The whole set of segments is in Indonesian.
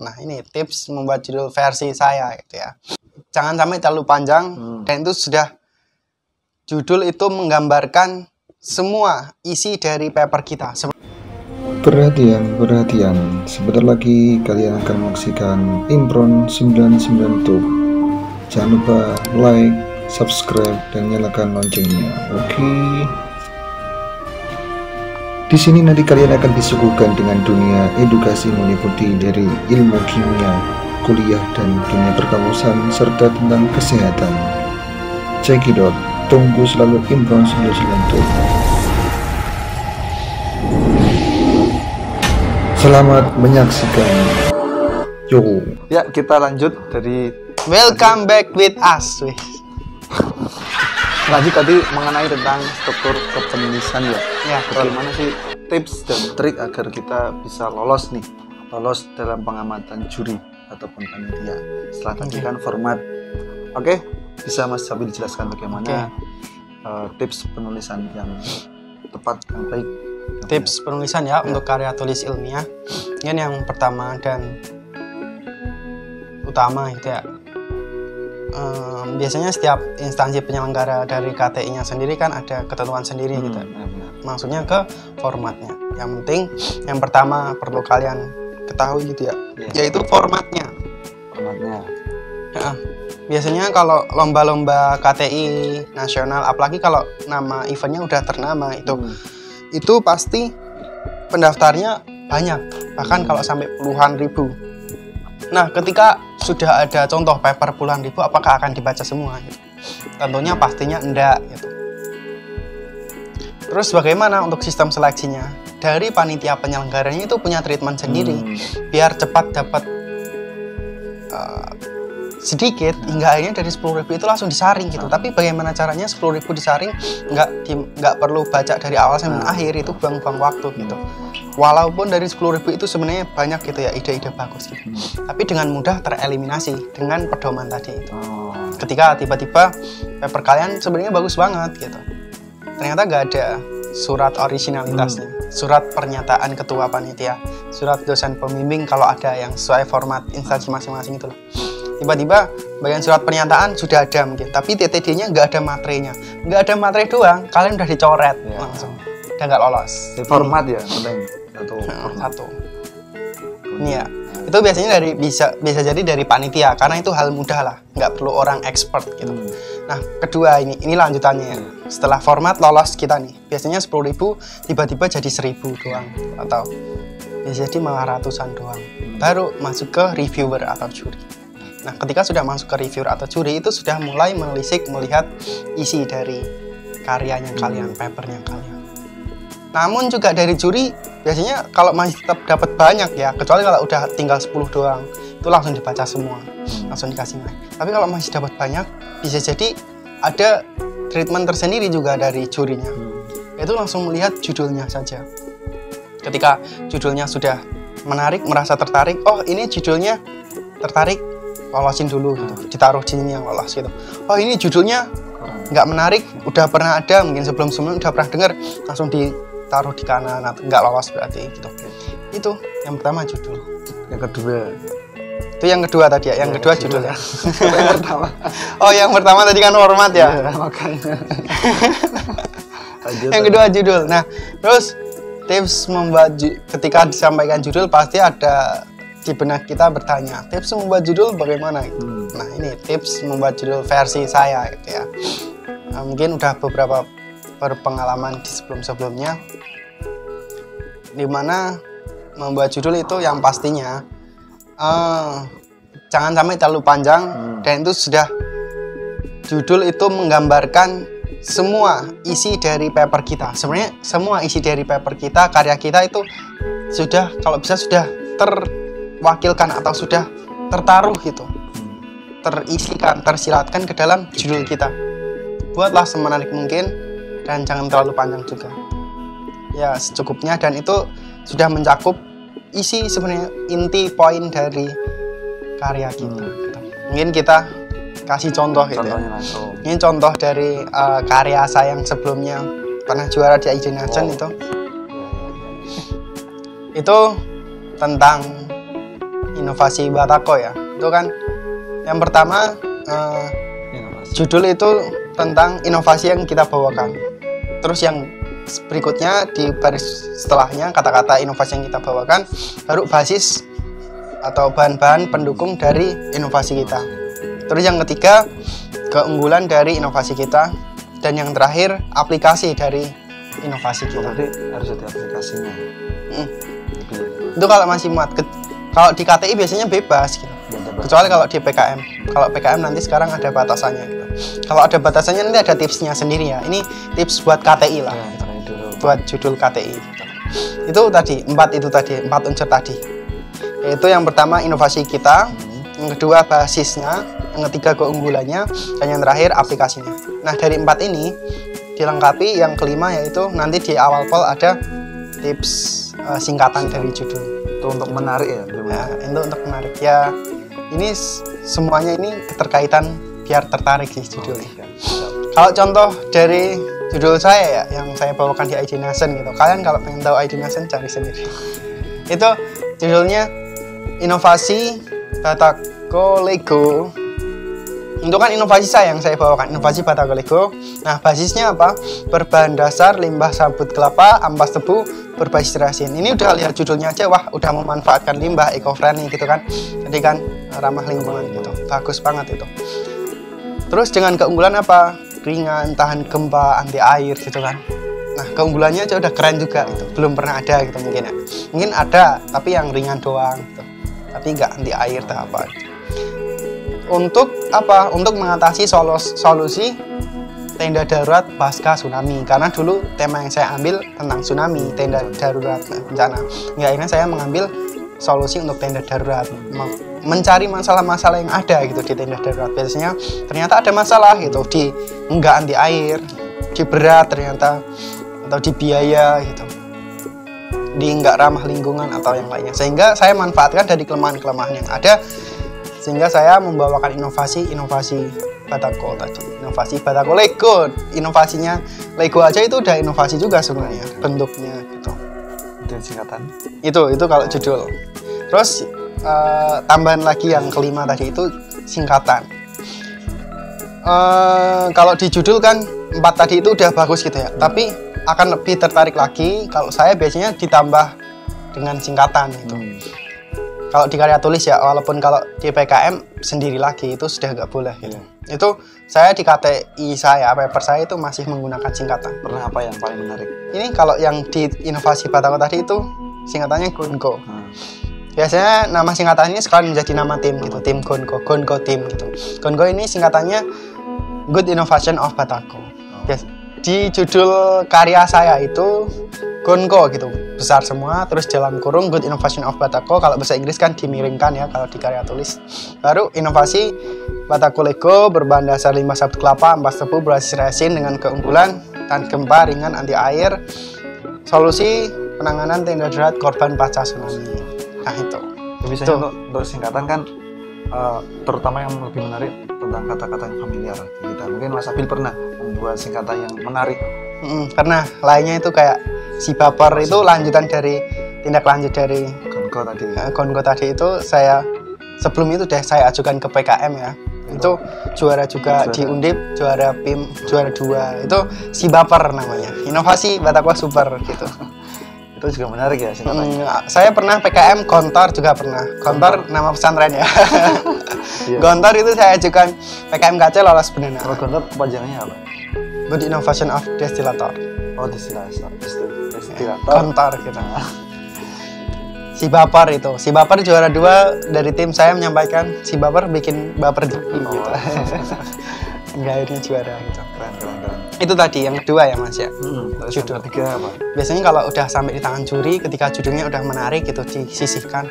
Nah, ini tips membuat judul versi saya gitu ya. Jangan sampai terlalu panjang dan itu sudah judul itu menggambarkan semua isi dari paper kita. Perhatian, perhatian. Sebentar lagi kalian akan menyaksikan Imron 99 Tube. Jangan lupa like, subscribe, dan nyalakan loncengnya. Oke. Di sini nanti kalian akan disuguhkan dengan dunia edukasi meliputi dari ilmu kimia, kuliah, dan dunia perkamusan serta tentang kesehatan. Check it out. Tunggu selalu Imron 99 Tube. Selamat menyaksikan. Yo. Ya, kita lanjut dari Welcome back with us. lanjut tadi mengenai tentang struktur kepenulisan ya. Ya, Bagaimana sih tips dan trik agar kita bisa lolos dalam pengamatan juri ataupun panitia. Setelah tadi kan format. Oke, bisa Mas Sabil dijelaskan bagaimana tips penulisan yang tepat dan baik. Tips penulisan ya untuk karya tulis ilmiah. Ini yang pertama dan utama gitu ya. Biasanya setiap instansi penyelenggara dari KTI-nya sendiri kan ada ketentuan sendiri gitu. Maksudnya ke formatnya. Yang penting yang pertama perlu kalian ketahui gitu ya, yaitu formatnya. Biasanya kalau lomba-lomba KTI nasional, apalagi kalau nama eventnya udah ternama itu pasti pendaftarnya banyak, bahkan kalau sampai puluhan ribu. Nah, ketika sudah ada contoh paper puluhan ribu, apakah akan dibaca semua? Gitu. Tentunya pastinya enggak. Gitu. Terus bagaimana untuk sistem seleksinya? Dari panitia penyelenggaranya itu punya treatment sendiri, biar cepat dapat sedikit, hingga akhirnya dari 10.000 itu langsung disaring gitu. Tapi bagaimana caranya 10.000 disaring, nggak perlu baca dari awal sampai akhir, itu buang-buang waktu gitu. Walaupun dari 10.000 itu sebenarnya banyak gitu ya ide-ide bagus gitu. Tapi dengan mudah tereliminasi dengan pedoman tadi itu. Ketika tiba-tiba paper kalian sebenarnya bagus banget gitu, ternyata nggak ada surat originalitasnya, surat pernyataan ketua panitia, surat dosen pembimbing kalau ada yang sesuai format instansi masing-masing itu loh. Tiba-tiba bagian surat pernyataan sudah ada mungkin, tapi TTD-nya nggak ada materainya. Nggak ada materai doang, kalian udah dicoret langsung. Udah nggak lolos. Di format ya, penting. Satu. Ini ya, itu biasanya bisa jadi dari panitia, karena itu hal mudah lah, nggak perlu orang expert gitu. Nah, kedua ini lanjutannya ya. Setelah format lolos kita nih, biasanya 10.000 tiba-tiba jadi 1.000 doang, atau bisa jadi malah ratusan doang. Baru masuk ke reviewer atau juri. Nah, ketika sudah masuk ke reviewer atau juri, itu sudah mulai menelisik melihat isi dari karyanya kalian, papernya kalian. Namun juga dari juri, biasanya kalau masih tetap dapat banyak ya, kecuali kalau udah tinggal 10 doang, itu langsung dibaca semua, langsung dikasih mic. Tapi kalau masih dapat banyak, bisa jadi ada treatment tersendiri juga dari jurinya, yaitu langsung melihat judulnya saja. Ketika judulnya sudah menarik, merasa tertarik, oh ini judulnya tertarik, lolosin dulu gitu, ditaruh di sini yang lolos gitu. Oh ini judulnya nggak menarik, udah pernah ada mungkin sebelum-sebelumnya udah pernah dengar, langsung ditaruh di kanan, nggak lolos berarti gitu. Itu yang pertama judul. Yang kedua itu yang kedua tadi ya, yang kedua judulnya. Yang pertama. Oh yang pertama tadi kan format ya. Makanya. Yang kedua judul. Nah terus tips membuat ketika disampaikan judul pasti ada di benak kita bertanya, tips membuat judul bagaimana gitu. Nah ini tips membuat judul versi saya gitu ya. Nah, mungkin udah beberapa berpengalaman di sebelumnya, dimana membuat judul itu yang pastinya jangan sampai terlalu panjang dan itu sudah judul itu menggambarkan semua isi dari paper kita. Sebenarnya semua isi dari paper kita, karya kita itu sudah kalau bisa sudah terwakilkan atau sudah tertaruh gitu, terisikan, tersiratkan ke dalam judul kita. Buatlah semenarik mungkin dan jangan terlalu panjang juga. Ya secukupnya, dan itu sudah mencakup isi sebenarnya inti poin dari karya kita. Mungkin kita kasih contoh gitu ya. Ini contoh dari karya saya yang sebelumnya pernah juara di Aiden Ajan itu tentang inovasi Batako ya. Itu kan yang pertama judul itu tentang inovasi yang kita bawakan. Terus yang berikutnya di baris setelahnya kata-kata inovasi yang kita bawakan, baru basis atau bahan-bahan pendukung dari inovasi kita. Terus yang ketiga keunggulan dari inovasi kita, dan yang terakhir aplikasi dari inovasi kita. Berarti harus ada aplikasinya. Itu kalau masih muat. Kalau di KTI biasanya bebas gitu. Kecuali kalau di PKM. Kalau PKM nanti sekarang ada batasannya gitu. Kalau ada batasannya nanti ada tipsnya sendiri ya. Ini tips buat KTI lah. Gitu. Buat judul KTI gitu. Itu tadi, 4 unsur tadi. Yaitu yang pertama inovasi kita, yang kedua basisnya, yang ketiga keunggulannya, dan yang terakhir aplikasinya. Nah, dari 4 ini dilengkapi yang kelima, yaitu nanti di awal pol ada tips singkatan dari judul. Itu untuk menarik ya? Ya, itu untuk menarik ya. Ini semuanya ini keterkaitan biar tertarik sih judulnya. Kalau contoh dari judul saya ya, yang saya bawakan di ID Nation gitu. Kalian kalau pengen tahu ID Nation cari sendiri. Itu judulnya inovasi Batako Lego. Itu kan inovasi saya yang saya bawakan, inovasi Batako Lego. Nah, basisnya apa? Berbahan dasar limbah sabut kelapa, ampas tebu, berbasis resin. Ini udah lihat judulnya aja, wah udah memanfaatkan limbah, eco-friendly gitu kan. Jadi kan ramah lingkungan gitu. Bagus banget itu. Terus dengan keunggulan apa? Ringan, tahan gempa, anti air gitu kan. Nah, keunggulannya aja udah keren juga gitu. Belum pernah ada gitu mungkin ya. Mungkin ada, tapi yang ringan doang gitu. Tapi nggak anti air atau apa gitu. Untuk apa? Untuk mengatasi solusi tenda darurat pasca tsunami. Karena dulu tema yang saya ambil tentang tsunami, tenda darurat bencana. Ya, akhirnya saya mengambil solusi untuk tenda darurat, mencari masalah-masalah yang ada gitu di tenda darurat. Biasanya ternyata ada masalah gitu di enggak anti air, di berat ternyata, atau di biaya gitu, di enggak ramah lingkungan atau yang lainnya. Sehingga saya manfaatkan dari kelemahan-kelemahan yang ada, sehingga saya membawakan inovasi Batako tadi, inovasi Batako Lego. Inovasinya Lego aja itu udah inovasi juga sebenarnya bentuknya gitu. Itu singkatan. Itu kalau judul. Terus tambahan lagi yang kelima tadi itu singkatan. Kalau di judul kan 4 tadi itu udah bagus gitu ya. Tapi akan lebih tertarik lagi kalau saya biasanya ditambah dengan singkatan gitu. Kalau di karya tulis ya, walaupun kalau di PKM sendiri lagi itu sudah nggak boleh gitu. Itu saya di KTI saya, paper saya itu masih menggunakan singkatan. Pernah apa yang paling menarik? Ini kalau yang di inovasi Batako tadi itu singkatannya GONCO. Biasanya nama singkatannya sekarang menjadi nama tim gitu, tim GONCO tim gitu. GONCO ini singkatannya Good Innovation of Batako. Yes. Di judul karya saya itu GONCO gitu, besar semua, terus dalam kurung Good Innovation of Batako. Kalau bahasa Inggris kan dimiringkan ya kalau di karya tulis. Baru inovasi Batako Lego berbahan dasar limbah sabut kelapa, ampas tebu, berbasis resin dengan keunggulan tahan gempa, ringan, anti air, solusi penanganan tenda darurat korban pasca tsunami. Nah itu. Biasanya untuk singkatan kan terutama yang lebih menarik tentang kata-kata yang familiar kita. Mungkin Mas Abil pernah membuat singkatan yang menarik. Pernah. Lainnya itu kayak si baper itu lanjutan dari tindak lanjut dari GONCO tadi. GONCO tadi itu saya sebelum itu saya ajukan ke PKM ya. Itu juara juga di Undip, juara PIM, juara 2. Itu si baper namanya. Inovasi Batako Super gitu. Itu juga menarik ya singkatannya. Saya pernah PKM Gontor juga pernah. Gontor nama pesantren ya. Gontor itu saya ajukan PKM KC lolos benar. Kalau Gontor panjangnya apa? Good Innovation of Destillator. Oh, destillator. Gontor gitu. Si baper itu. Si baper juara 2 dari tim saya menyampaikan si baper bikin baper gitu. Enggak, akhirnya juara gitu. Keren. Itu tadi yang kedua ya Mas ya. Terus Judul. yang ketiga apa? Biasanya kalau udah sampai di tangan juri, ketika judulnya udah menarik gitu disisihkan,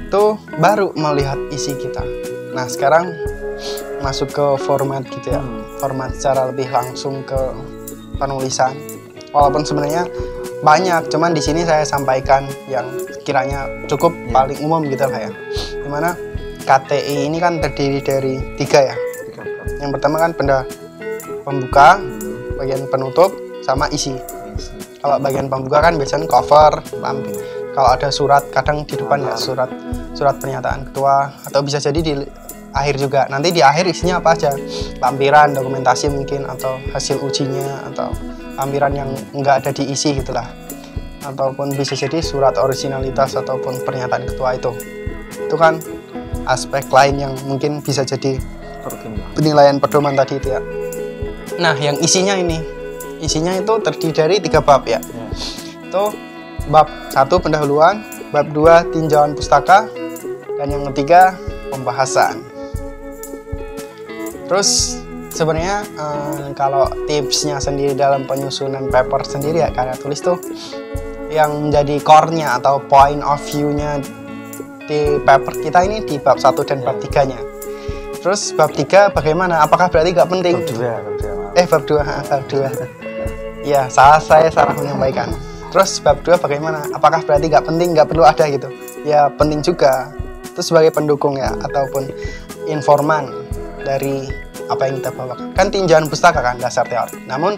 itu baru melihat isi kita. Nah sekarang masuk ke format gitu ya, format secara lebih langsung ke penulisan. Walaupun sebenarnya banyak, cuman di sini saya sampaikan yang kiranya cukup paling umum gitu lah ya. Dimana KTI ini kan terdiri dari 3 ya. Yang pertama kan pembuka, bagian penutup, sama isi. Kalau bagian pembuka kan biasanya cover, lampu. Kalau ada surat, kadang di depan ya surat surat pernyataan ketua, atau bisa jadi di akhir juga. Nanti di akhir isinya apa aja, lampiran, dokumentasi mungkin, atau hasil ujinya, atau lampiran yang nggak ada diisi gitulah, ataupun bisa jadi surat originalitas ataupun pernyataan ketua. Itu kan aspek lain yang mungkin bisa jadi penilaian pedoman tadi itu ya. Nah, yang isinya itu terdiri dari 3 bab ya. Itu bab 1 pendahuluan, bab 2 tinjauan pustaka, dan yang ketiga pembahasan. Terus sebenarnya kalau tipsnya sendiri dalam penyusunan paper sendiri ya, karya tulis tuh yang menjadi core-nya atau point of view-nya di paper kita ini di bab 1 dan bab 3-nya. Terus bab 3 bagaimana? Apakah berarti nggak penting? Bab 2. Ya, saya salah menyampaikan. Terus bab 2 bagaimana? Apakah berarti nggak penting, nggak perlu ada gitu? Ya, penting juga. Itu sebagai pendukung ya, ataupun informan dari apa yang kita bawakan. Kan tinjauan pustaka kan dasar teori. Namun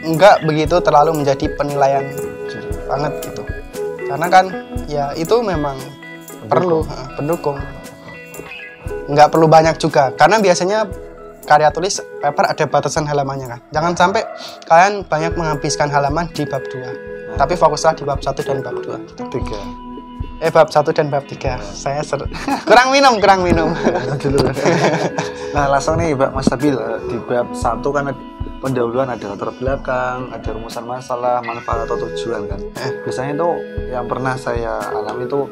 nggak begitu terlalu menjadi penilaian banget gitu. Karena kan ya itu memang perlu pendukung. Nggak perlu banyak juga. Karena biasanya karya tulis paper ada batasan halamannya kan. Jangan sampai kalian banyak menghabiskan halaman di bab 2. Tapi fokuslah di bab 1 dan bab 2. 3. Bab 1 dan bab 3. Saya kurang minum. Nah, langsung nih Mas Sabil, di bab 1 kan pendahuluan ada latar belakang, ada rumusan masalah, manfaat atau tujuan kan. Biasanya itu yang pernah saya alami itu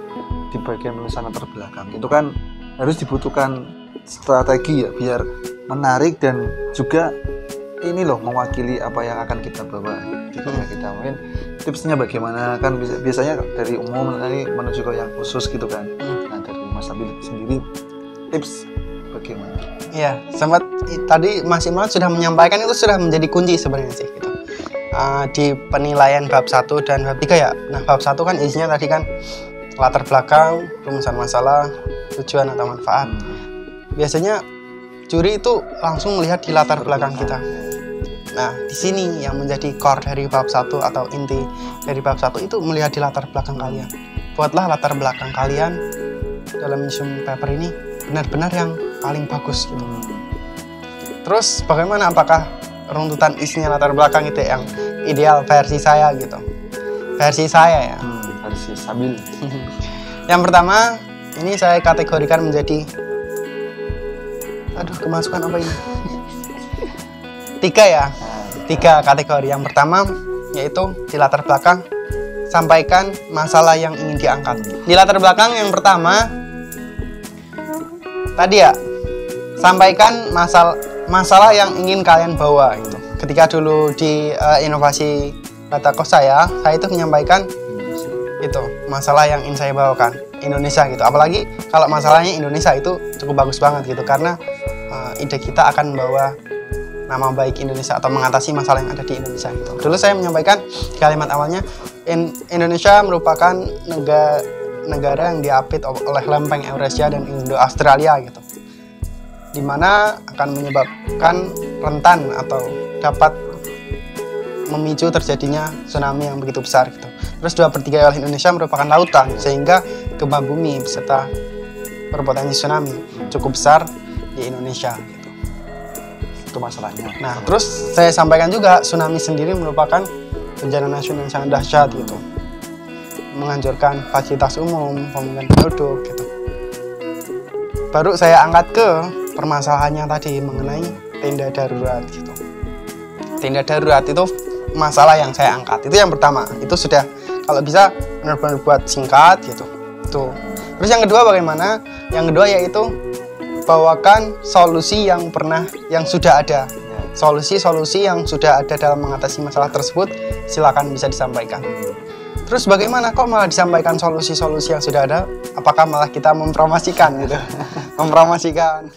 di bagian tulisan latar belakang. Itu kan harus dibutuhkan strategi ya biar menarik dan juga ini loh mewakili apa yang akan kita bawa di karya kita. Mungkin tipsnya bagaimana kan biasanya dari umum nanti menuju ke yang khusus gitu kan. Nah, dari Mas Sabil sendiri tips bagaimana? Iya, sempat tadi Mas Imran sudah menyampaikan, itu sudah menjadi kunci sebenarnya sih gitu. Di penilaian bab 1 dan bab 3 ya. Nah, bab 1 kan isinya tadi kan latar belakang, rumusan masalah, tujuan atau manfaat. Biasanya juri itu langsung melihat di latar belakang kita. Nah, di sini yang menjadi core dari bab 1 atau inti dari bab 1 itu melihat di latar belakang kalian. Buatlah latar belakang kalian dalam menyusun paper ini benar-benar yang paling bagus gitu. Terus bagaimana, apakah runtutan isinya latar belakang itu yang ideal versi saya gitu? Versi saya ya. Versi Sabil. Yang pertama, ini saya kategorikan menjadi kemasukan apa ini? 3 ya. 3 kategori. Yang pertama yaitu di latar belakang sampaikan masalah yang ingin diangkat. Di latar belakang yang pertama tadi ya, sampaikan masalah yang ingin kalian bawa gitu. Ketika dulu di inovasi kata kos saya itu menyampaikan itu masalah yang ingin saya bawakan, Indonesia gitu. Apalagi kalau masalahnya Indonesia itu cukup bagus banget gitu, karena ide kita akan membawa nama baik Indonesia atau mengatasi masalah yang ada di Indonesia gitu. Dulu saya menyampaikan kalimat awalnya, Indonesia merupakan negara yang diapit oleh lempeng Eurasia dan Indo-Australia gitu, dimana akan menyebabkan rentan atau dapat memicu terjadinya tsunami yang begitu besar gitu. Terus 2/3 wilayah Indonesia merupakan lautan, sehingga gempa bumi beserta berpotensi tsunami cukup besar di Indonesia gitu. Itu masalahnya. Nah, terus saya sampaikan juga tsunami sendiri merupakan bencana nasional yang sangat dahsyat gitu, menghancurkan fasilitas umum, pemukiman penduduk gitu. Baru saya angkat ke permasalahannya tadi mengenai tenda darurat gitu. Tenda darurat itu masalah yang saya angkat. Itu yang pertama. Itu sudah kalau bisa benar-benar buat singkat gitu. Tuh. Terus yang kedua bagaimana? Yang kedua yaitu bawakan solusi yang sudah ada. Solusi-solusi yang sudah ada dalam mengatasi masalah tersebut silakan bisa disampaikan. Terus bagaimana kok malah disampaikan solusi-solusi yang sudah ada? Apakah malah kita mempromosikan gitu? Mempromosikan.